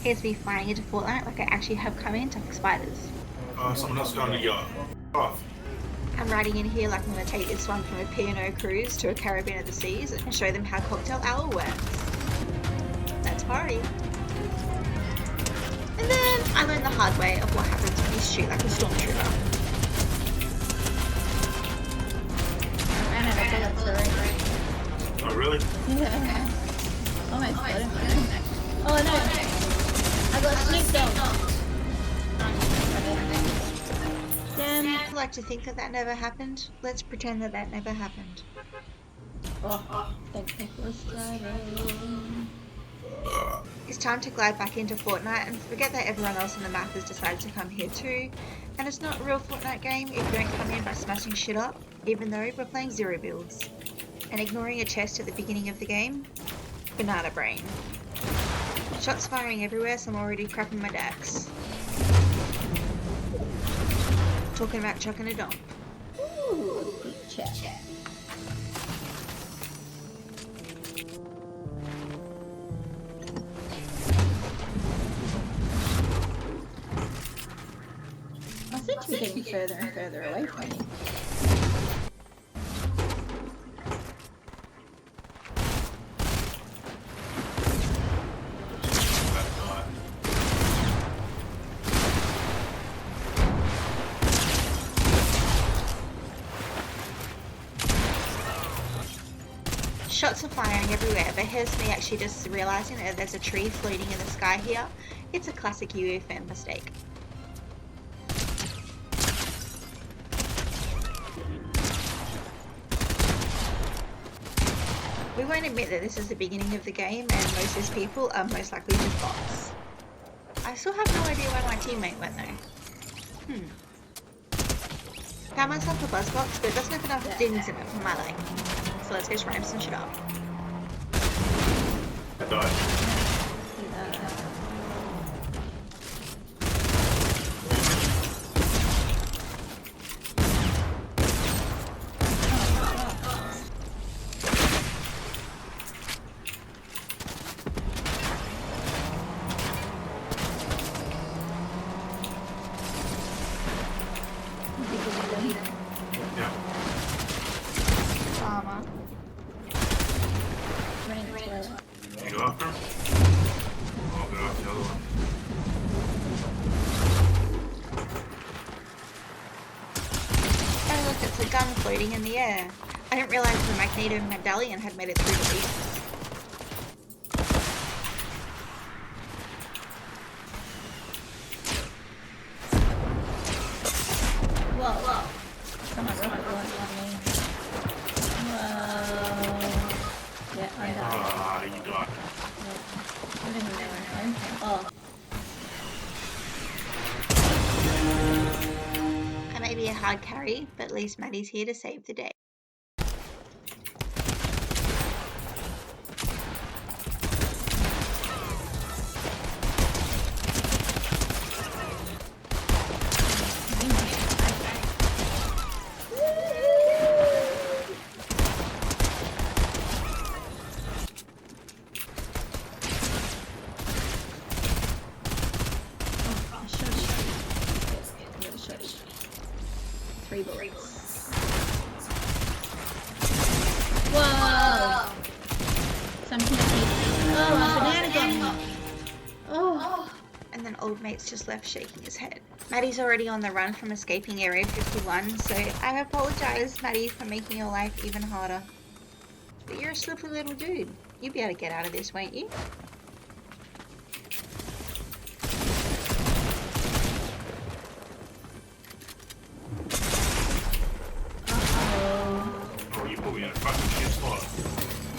Here's me flying into Fortnite like I actually have come in to like spiders. Someone else found a yacht. Off. I'm riding in here like I'm going to take this one from a P&O cruise to a Caribbean of the Seas and show them how cocktail hour works. Let's party. And then I learned the hard way of what happens when you shoot like a stormtrooper. Oh, really? Yeah. Oh my god. Oh no. I got Snoop Dogg. Damn. I like to think that never happened. Let's pretend that never happened. Oh, thankless driver. It's time to glide back into Fortnite and forget that everyone else on the map has decided to come here too. And it's not a real Fortnite game if you don't come in by smashing shit up, even though we're playing zero builds. And ignoring a chest at the beginning of the game? Banana brain. Shots firing everywhere, so I'm already crapping my decks. Talking about chucking a dump. Ooh, deep check. I seem to be getting further and further away from me. Shots are firing everywhere, but here's me actually just realising that there's a tree floating in the sky here. It's a classic UFM mistake. We won't admit that this is the beginning of the game and most of these people are most likely just bots. I still have no idea where my teammate went though. Found myself a buzz box, but it doesn't have enough dings in it for my liking. So let's go ramp some shit up. I died. Yeah. Armor. You go after him? I'll go after the other one. Oh look, it's a gun floating in the air. I didn't realise the Magneto medallion had made it through the leaf. Whoa. Someone rocket launched on me. Whoa. Yeah, I'm down. You died. I don't even know where I'm from. Oh. I may be a hard carry, but at least Maddie's here to save the day. Three bullets. Whoa! Something. Oh, a banana got me. Oh. And then old mate's just left shaking his head. Maddie's already on the run from escaping Area 51, so I apologise, Maddie, for making your life even harder. But you're a slippery little dude. You'll be able to get out of this, won't you? Oh, you put me in a fucking shit spot.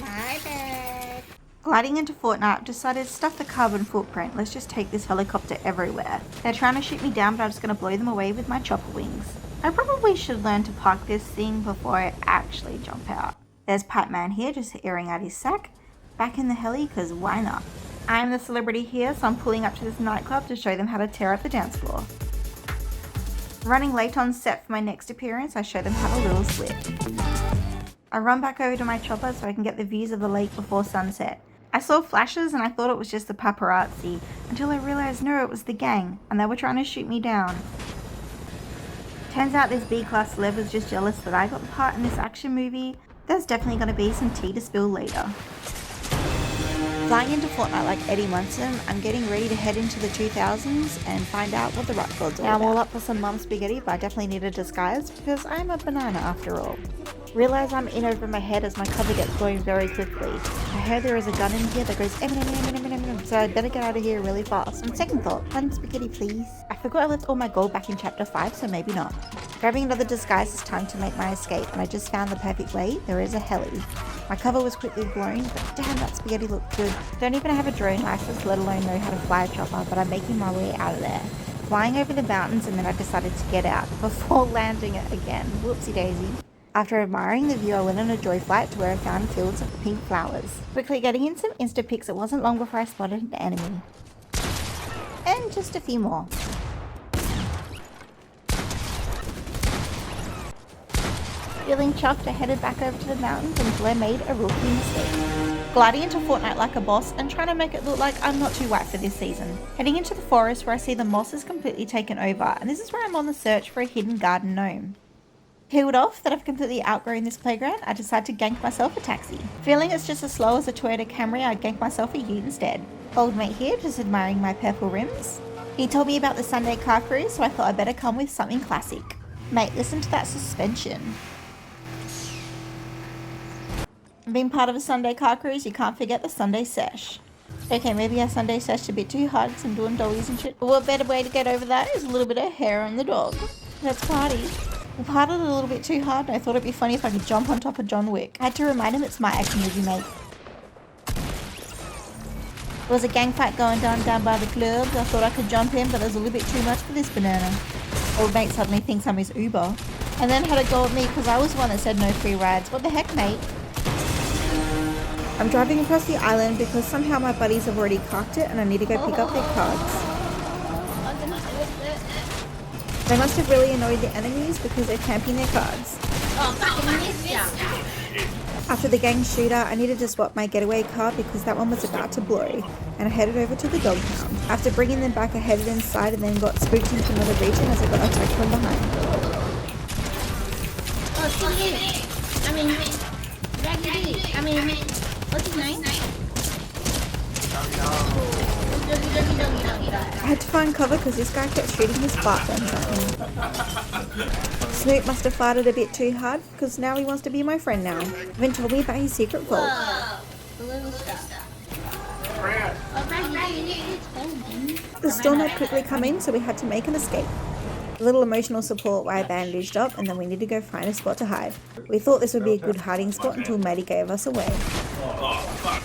My bad. Gliding into Fortnite, I've decided to stuff the carbon footprint. Let's just take this helicopter everywhere. They're trying to shoot me down, but I'm just going to blow them away with my chopper wings. I probably should learn to park this thing before I actually jump out. There's Pipe Man here, just airing out his sack. Back in the heli, because why not? I'm the celebrity here, so I'm pulling up to this nightclub to show them how to tear up the dance floor. Running late on set for my next appearance, I show them how to Lil Split. I run back over to my chopper so I can get the views of the lake before sunset. I saw flashes and I thought it was just the paparazzi, until I realized no, it was the gang, and they were trying to shoot me down. Turns out this B-class celeb was just jealous that I got the part in this action movie. There's definitely going to be some tea to spill later. Flying into Fortnite like Eddie Munson, I'm getting ready to head into the 2000s and find out what the rock god's all about. Now I'm all up for some mum spaghetti, but I definitely need a disguise because I'm a banana after all. Realize I'm in over my head as my cover gets going very quickly. I heard there is a gun in here that goes M, so I better get out of here really fast. On second thought, one spaghetti please. I forgot I left all my gold back in chapter 5, so maybe not. Grabbing another disguise is time to make my escape, and I just found the perfect way. There is a heli. My cover was quickly blown, but damn, that spaghetti looked good. Don't even have a drone license, let alone know how to fly a chopper, but I'm making my way out of there. Flying over the mountains, and then I decided to get out before landing it again. Whoopsie daisy. After admiring the view, I went on a joy flight to where I found fields of pink flowers. Quickly getting in some Insta pics, it wasn't long before I spotted an enemy. And just a few more. Feeling chuffed, I headed back over to the mountains until I made a rookie mistake. Gliding into Fortnite like a boss and trying to make it look like I'm not too white for this season. Heading into the forest where I see the moss is completely taken over, and this is where I'm on the search for a hidden garden gnome. Peeled off that I've completely outgrown this playground, I decide to gank myself a taxi. Feeling it's just as slow as a Toyota Camry, I gank myself a ute instead. Old mate here, just admiring my purple rims. He told me about the Sunday car cruise, so I thought I'd better come with something classic. Mate, listen to that suspension. Being part of a Sunday car cruise, you can't forget the Sunday sesh. Okay, maybe our Sunday sesh a bit too hard because I'm doing dollies and shit, but what better way to get over that is a little bit of hair on the dog. Let's party. We partied a little bit too hard, and I thought it'd be funny if I could jump on top of John Wick. I had to remind him it's my action movie, mate. There was a gang fight going down by the club. I thought I could jump in, but there's a little bit too much for this banana. Old mate suddenly thinks I'm his Uber. And then had a go at me because I was the one that said no free rides. What the heck, mate? I'm driving across the island because somehow my buddies have already parked it and I need to go pick up their cards. They must have really annoyed the enemies because they're camping their cards. After the gang shooter, I needed to swap my getaway car because that one was about to blow, and I headed over to the dog pound. After bringing them back, I headed inside and then got spooked into another region as I got attacked from behind. What's his name? I had to find cover because this guy kept shooting his fart guns at me. Snoop must have farted a bit too hard because now he wants to be my friend now. Even told me about his secret vault. The storm had quickly come in, so we had to make an escape. A little emotional support while I bandaged up, and then we need to go find a spot to hide. We thought this would be a good hiding spot until Maddie gave us away. Oh, fuck.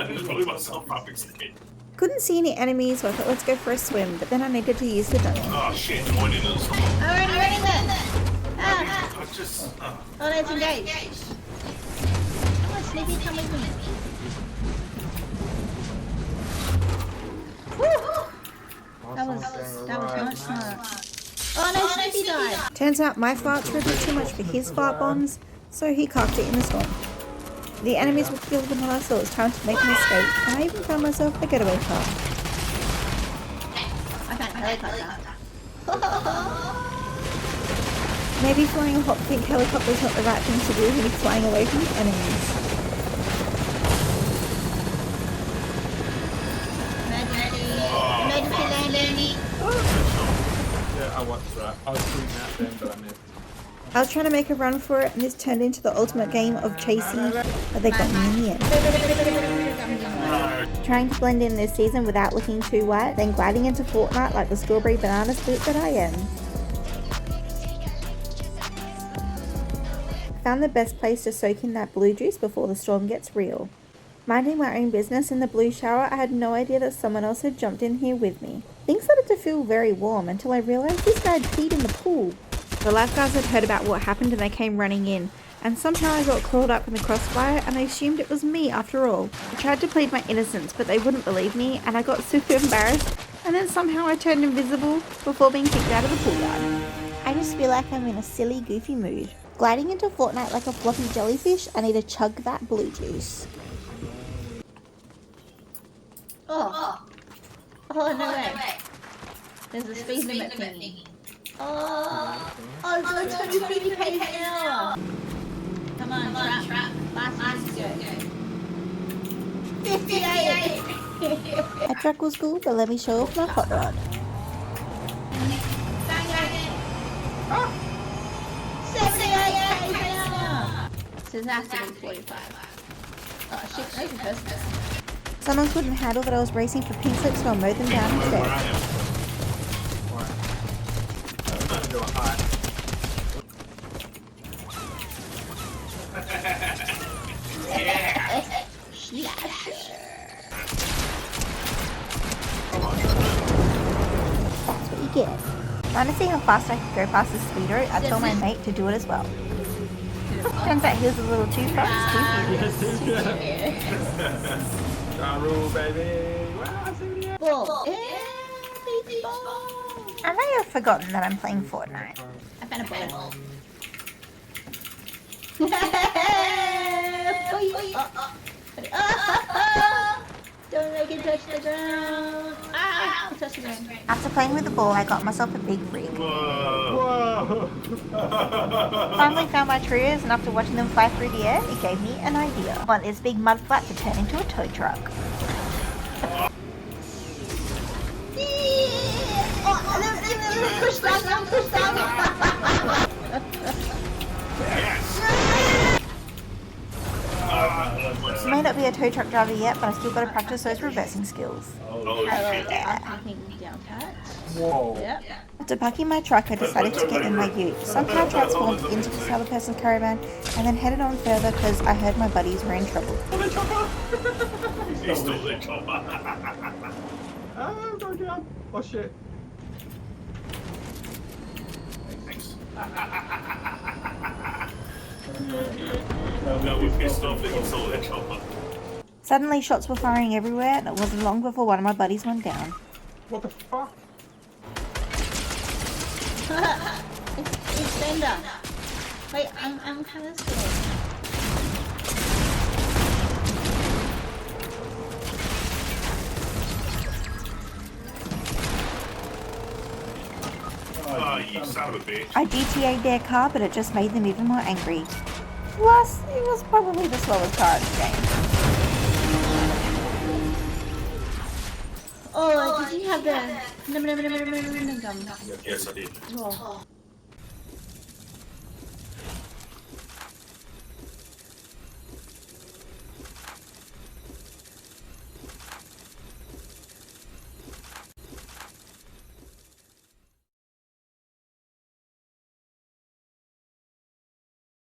Just believe myself up escape. Couldn't see any enemies, so I thought let's go for a swim, but then I needed to use the dungeon. Oh shit, going into the storm. Already then. I just. Oh, that's engaged. Come on, Sneaky, come with me. Woo! That was not smart. Oh no, Snoopy died. Turns out my farts were a bit too much for his fart bombs, so he cocked it in the storm. The enemies were killed upon us, so it was time to make an escape, and I even found myself a getaway car. I found a helicopter. Maybe flying a hot pink helicopter is not the right thing to do when you're flying away from the enemies. Emergency landing. Yeah, I watched that. I was shooting that then, but I missed. I was trying to make a run for it, and this turned into the ultimate game of chasing, but they got me in the end. Trying to blend in this season without looking too white, then gliding into Fortnite like the strawberry banana split that I am. Found the best place to soak in that blue juice before the storm gets real. Minding my own business in the blue shower, I had no idea that someone else had jumped in here with me. Things started to feel very warm until I realised this guy had peed in the pool. The lifeguards had heard about what happened and they came running in, and somehow I got caught up in the crossfire and they assumed it was me after all. I tried to plead my innocence, but they wouldn't believe me and I got super embarrassed, and then somehow I turned invisible before being kicked out of the pool yard. I just feel like I'm in a silly, goofy mood. Gliding into Fortnite like a floppy jellyfish, I need to chug that blue juice. Oh. Oh, no way. There's a speed limit thingy. Oh, it's like 23 k's an hour. Come on, trap. Last time to go. 58. That track was cool, but let me show off my hot rod. Bang it. 78 k's an hour. So it has to be 45. Oh shit, that's the first person. Someone couldn't handle that I was racing for pink slips, so I mowed them down Where instead. I am. Right. I'm gonna do a high. That's what you get. Trying to see how fast I could go past the speeder, I told my mate to do it as well. Turns out he was a little too fast, too furious. Ja Rule, baby. Wow, 78. Ball. Yeah, baby ball. I may have forgotten that I'm playing Fortnite. I found a ball. Don't make it touch the ground. Ah, it touched the ground. After playing with the ball, I got myself a big rig. Whoa. Whoa. Finally found my trios, and after watching them fly through the air, it gave me an idea. I want this big mud flat to turn into a tow truck. Push down, push down. Yes. I may not be a tow truck driver yet, but I still gotta practice those reversing skills. Oh, I shit. love parking down pat. Whoa. Yep. After parking my truck, I decided to get in my ute. Somehow transformed into this other person's caravan, and then headed on further because I heard my buddies were in trouble. He stole the chopper. Oh, go down. Oh shit. Thanks. No, we're pissed off that he stole the chopper. Suddenly, shots were firing everywhere, and it wasn't long before one of my buddies went down. What the fuck? It's Bender. Wait, I'm kind of scared. Oh, you son of a bitch. I GTA'd their car, but it just made them even more angry. Plus, it was probably the slowest car in the game. Oh, did you have the num gum? Yes, I did. Oh.